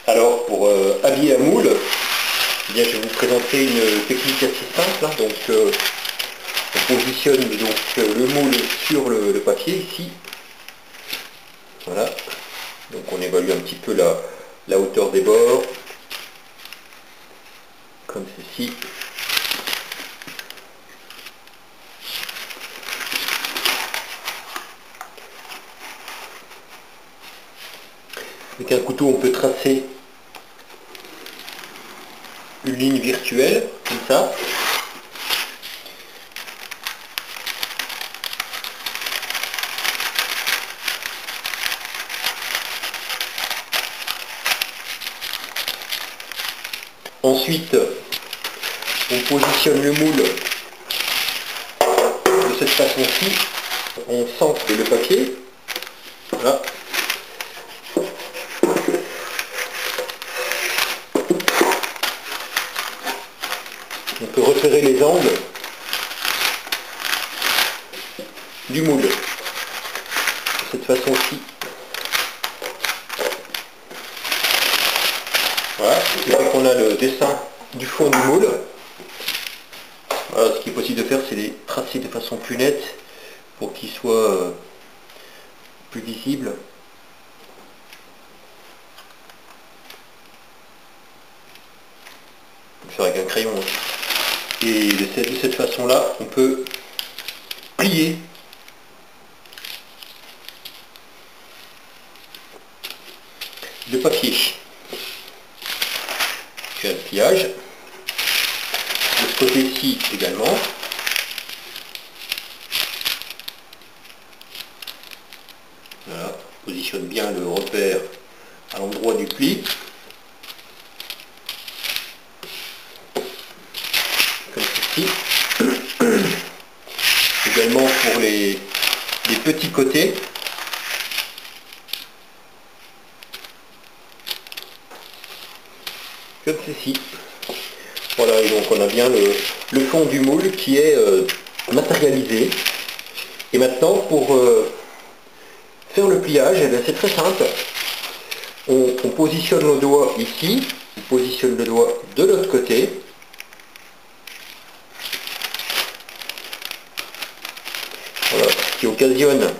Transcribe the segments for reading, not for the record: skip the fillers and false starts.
Alors pour habiller un moule, eh bien, je vais vous présenter une technique assez simple. Hein. Donc on positionne donc le moule sur le papier ici. Voilà. Donc on évalue un petit peu la hauteur des bords, comme ceci. Avec un couteau, on peut tracer une ligne virtuelle, comme ça. Ensuite, on positionne le moule de cette façon-ci. On centre le papier. Voilà. On peut repérer les angles du moule de cette façon-ci. Voilà, ce qui fait qu'on a le dessin du fond du moule. Voilà, ce qui est possible de faire, c'est les tracer de façon plus nette pour qu'il soit plus visible. On peut le faire avec un crayon aussi. Et de cette façon-là, on peut plier le papier. J'ai un pliage. De ce côté-ci également. Voilà, on positionne bien le repère à l'endroit du pli. Comme ceci. Également pour les petits côtés. Comme ceci. Voilà, et donc on a bien le fond du moule qui est matérialisé. Et maintenant, pour faire le pliage, eh c'est très simple. On positionne nos doigts ici, on positionne le doigt de l'autre côté. Voilà, ce qui occasionne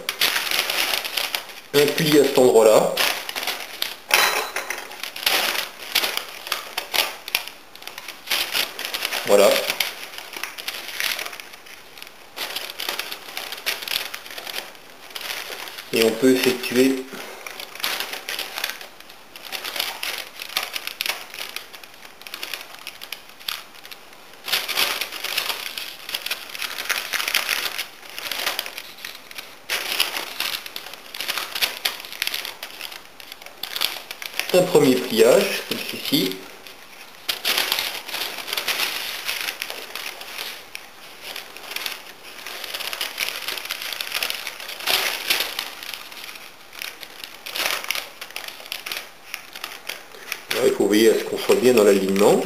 un pli à cet endroit-là. Voilà. Et on peut effectuer un premier pliage, comme ceci. Il faut veiller à ce qu'on soit bien dans l'alignement.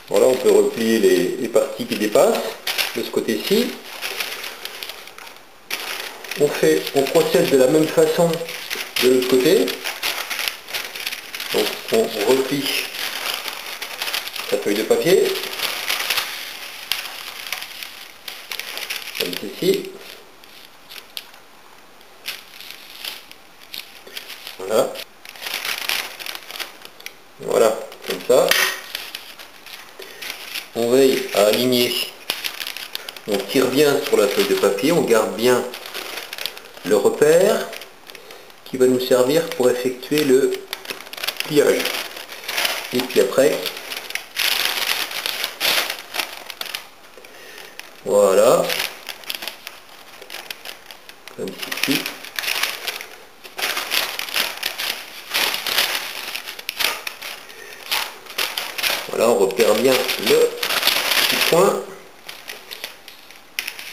Voilà, on peut replier les parties qui dépassent de ce côté-ci. On procède de la même façon de l'autre côté. Donc on replie sa feuille de papier, comme ceci. Voilà. Voilà, comme ça. On veille à aligner. On tire bien sur la feuille de papier, on garde bien le repère qui va nous servir pour effectuer le pliage. Et puis après, voilà, comme ceci. Voilà, on repère bien le petit point,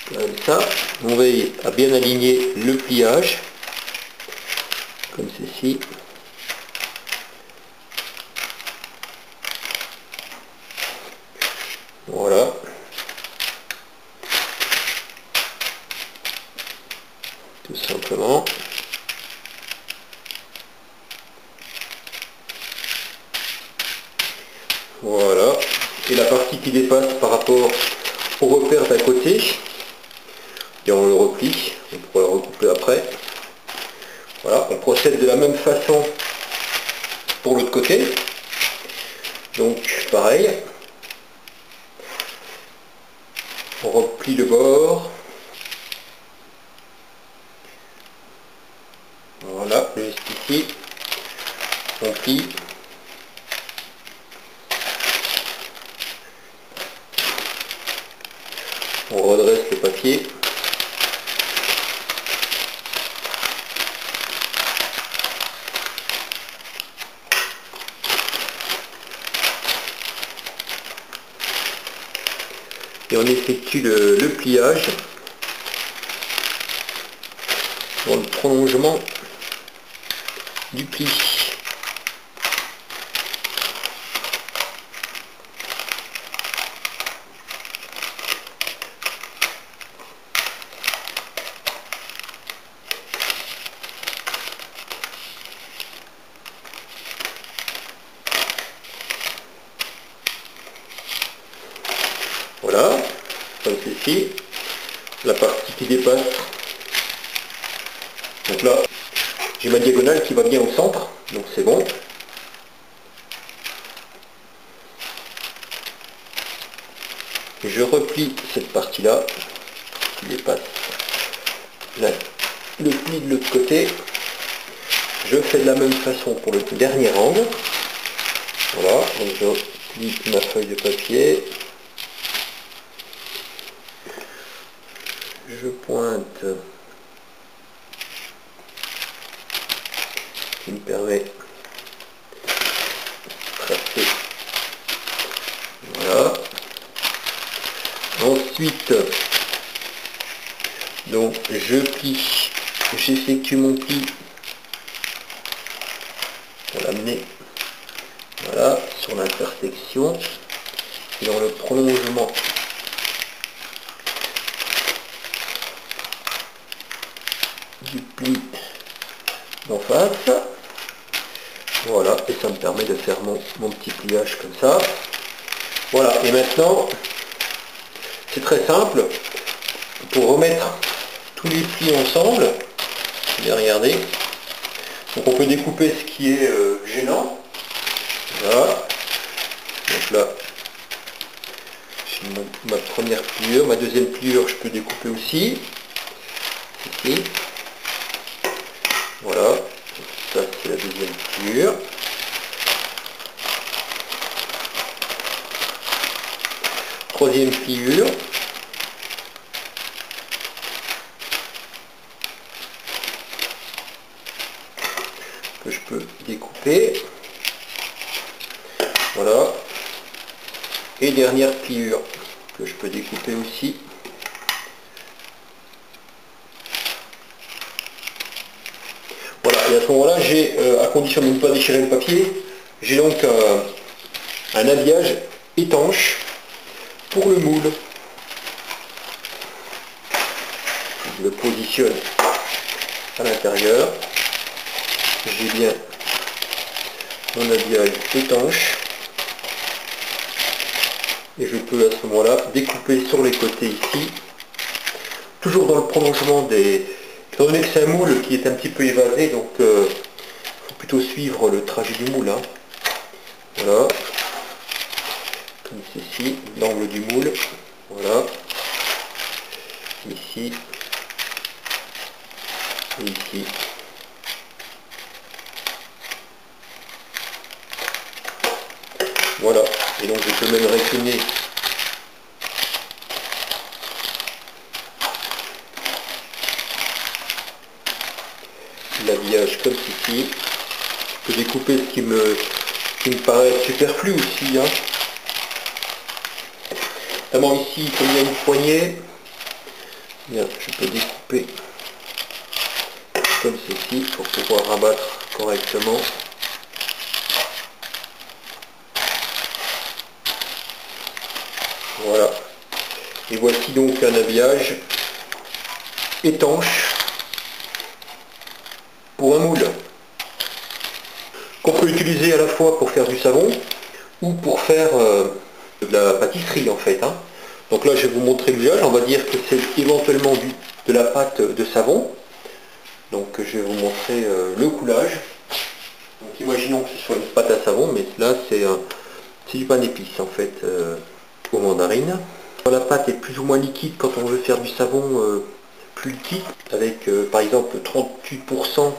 comme ça. On veille à bien aligner le pliage, comme ceci. Voilà. Et la partie qui dépasse par rapport au repère d'à côté, et on le replie, on pourra le recouper après. Voilà, on procède de la même façon pour l'autre côté. Donc pareil, on replie le bord. Voilà, juste ici, on plie. On redresse le papier. Et on effectue le pliage dans le prolongement du pli. Voilà, comme ceci, la partie qui dépasse. Donc là, j'ai ma diagonale qui va bien au centre, donc c'est bon. Je replie cette partie-là, qui dépasse là, le pli de l'autre côté. Je fais de la même façon pour le dernier angle. Voilà, donc je plie ma feuille de papier. Je pointe, qui me permet de tracer. Voilà. Ensuite, donc je plie, j'effectue mon pli pour l'amener, voilà, sur l'intersection et dans le prolongement du pli d'en face. Voilà, et ça me permet de faire mon petit pliage comme ça. Voilà, et maintenant, c'est très simple. Pour remettre tous les plis ensemble, bien regarder. Donc on peut découper ce qui est gênant. Voilà. Donc là, j'ai ma première pliure, ma deuxième pliure, je peux découper aussi. Ici. Voilà. Ça c'est la deuxième pliure. Troisième pliure. Que je peux découper. Voilà. Et dernière pliure que je peux découper aussi. Voilà, et à ce moment-là, j'ai, à condition de ne pas déchirer le papier, j'ai donc un habillage étanche pour le moule. Je le positionne à l'intérieur. J'ai bien mon habillage étanche. Et je peux à ce moment-là découper sur les côtés ici. Toujours dans le prolongement des... Étant donné que c'est un moule qui est un petit peu évasé, donc il faut plutôt suivre le trajet du moule. Hein. Voilà. Comme ceci, l'angle du moule. Voilà. Ici. Et ici. Voilà. Et donc je peux même récliner l'habillage comme ceci. Je peux découper ce qui me paraît superflu aussi. Hein. Notamment ici, comme il y a une poignée, bien, je peux découper comme ceci pour pouvoir rabattre correctement. Voilà. Et voici donc un habillage étanche pour un moule qu'on peut utiliser à la fois pour faire du savon ou pour faire de la pâtisserie en fait, hein. Donc là je vais vous montrer l'usage, on va dire que c'est éventuellement de la pâte de savon. Donc je vais vous montrer le coulage. Donc imaginons que ce soit une pâte à savon, mais là c'est du pain d'épices en fait, aux mandarines. La pâte est plus ou moins liquide quand on veut faire du savon plus liquide, avec par exemple 38%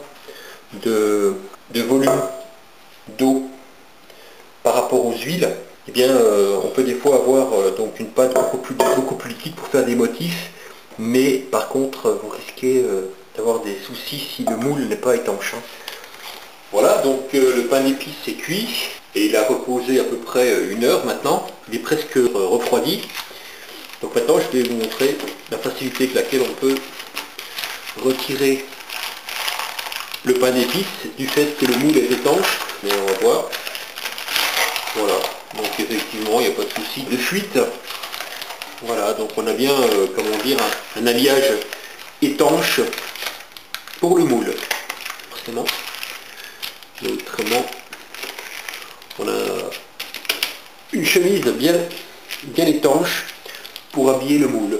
de volume d'eau par rapport aux huiles. Eh bien on peut des fois avoir donc une pâte beaucoup plus liquide pour faire des motifs, mais par contre vous risquez d'avoir des soucis si le moule n'est pas étanche, hein. Voilà, donc le pain d'épices est cuit et il a reposé à peu près 1 heure maintenant. Il est presque refroidi. Donc maintenant je vais vous montrer la facilité avec laquelle on peut retirer le pain d'épices du fait que le moule est étanche. Mais on va voir. Voilà, donc effectivement il n'y a pas de souci de fuite. Voilà, donc on a bien, comment dire, un alliage étanche pour le moule. Forcément. Mais autrement, on a une chemise bien étanche pour habiller le moule.